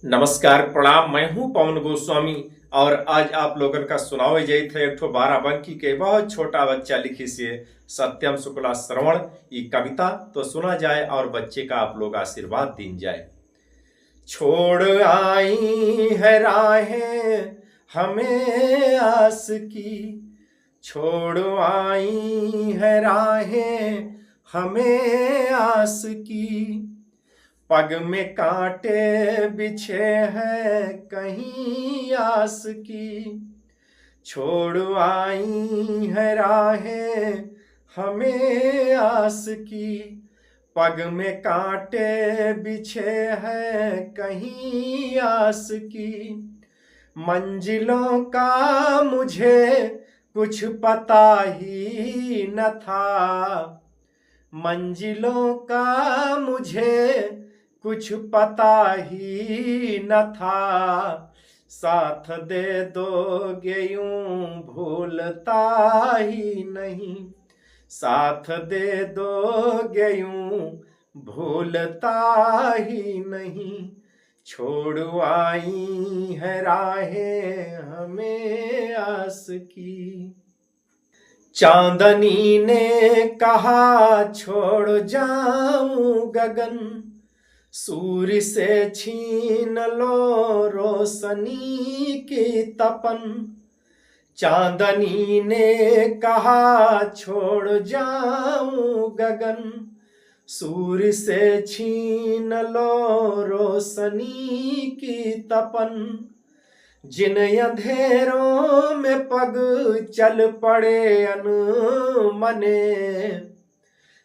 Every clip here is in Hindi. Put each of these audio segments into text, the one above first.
नमस्कार प्रणाम। मैं हूं पवन गोस्वामी और आज आप लोगन का सुनावे जाई थे एक ठो 12 बंकी के बहुत छोटा बच्चा लिखी से सत्यम शुक्ला श्रवण ये कविता तो सुना जाए और बच्चे का आप लोग आशीर्वाद दीन जाए। छोड़ आई है राहें हमें आस की, छोड़ आई है राहें हमें आस की, पग में कांटे बिछे हैं कहीं आस की, छोड़ आई है राहें हमें आस की, पग में कांटे बिछे हैं कहीं आस की, मंजिलों का मुझे कुछ पता ही न था, मंजिलों का मुझे कुछ पता ही न था, साथ दे दोगे यूं भूलता ही नहीं, साथ दे दोगे यूं भूलता ही नहीं, छोड़ आई है राहें हमें आस की। चांदनी ने कहा छोड़ जाऊं गगन, सूर्य से छीन लो रोशनी की तपन, चांदनी ने कहा छोड़ जाऊं गगन, सूर्य से छीन लो रोशनी की तपन, जिन अंधेरों में पग चल पड़े अनमने,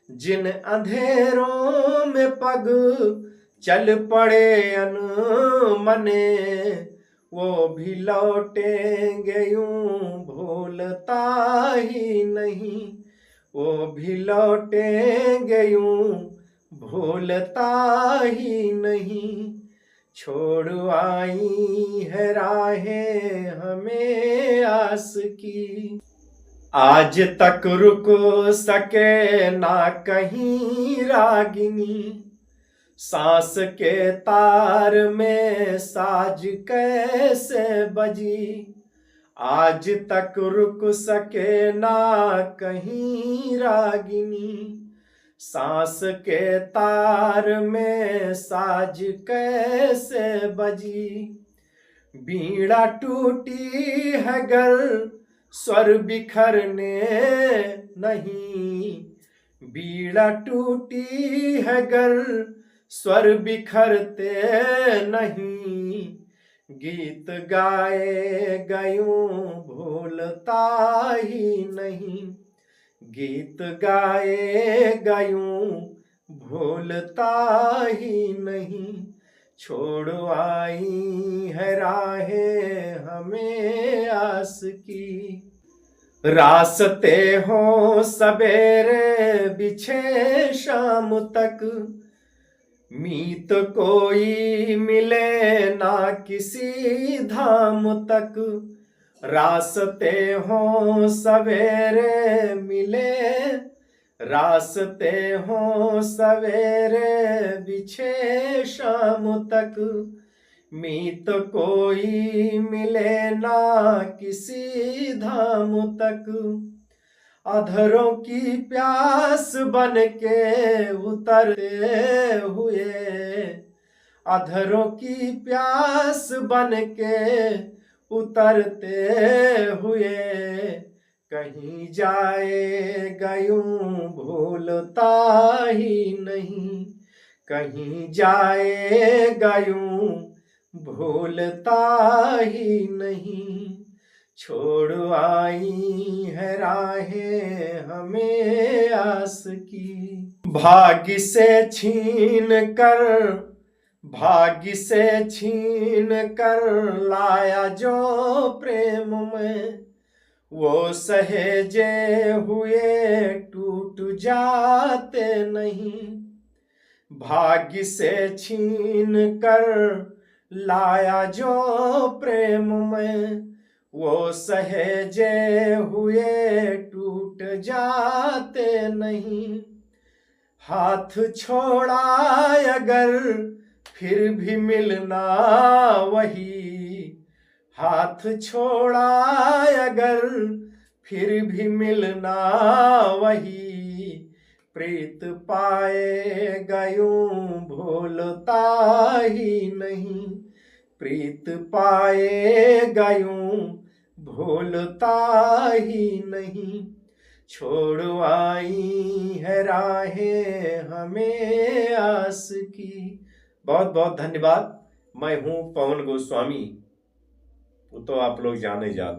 जिन अंधेरों में पग चल पड़े अनमने, वो भी लौटेंगे यूं भूलता ही नहीं, वो भी लौटेंगे यूं भूलता ही नहीं, छोड़ आई है राहें हमें आस की। आज तक रुक सके ना कहीं रागिनी, सांस के तार में साज कैसे बजी, आज तक रुक सके ना कहीं रागिनी, सांस के तार में साज कैसे बजी, बीड़ा टूटी है गर स्वर बिखरने नहीं, बीड़ा टूटी है गर स्वर बिखरते नहीं, गीत गाए गयूं भूलता ही नहीं, गीत गाए गयूं भूलता ही नहीं, छोड़ आई है राहें हमें आस की। रास्ते हो सवेरे बिछे शाम तक, मीत कोई मिले ना किसी धाम तक, रास्ते हो सवेरे मिले, रास्ते हो सवेरे बिछे शाम तक, मीत कोई मिले ना किसी धाम तक, अधरों की प्यास बन के उतरते हुए, अधरों की प्यास बन के उतरते हुए, कहीं जाए गयूं भूलता ही नहीं, कहीं जाए गयूं भूलता ही नहीं, छोड़ आई है राहें हमें आस की। भाग्य से छीन कर, भाग्य से छीन कर लाया जो प्रेम में, वो सहेजे हुए टूट जाते नहीं, भाग्य से छीन कर लाया जो प्रेम में, वो सहेजे हुए टूट जाते नहीं, हाथ छोड़ा अगर फिर भी मिलना वही, हाथ छोड़ा अगर फिर भी मिलना वही, प्रीत पाए गयूं भूलता ही नहीं, प्रीत पाए गयूं भूलता ही नहीं, छोड़ आई है राहें हमें आस की। बहुत बहुत धन्यवाद। मैं हूं पवन गोस्वामी, वो तो आप लोग जाने जाते।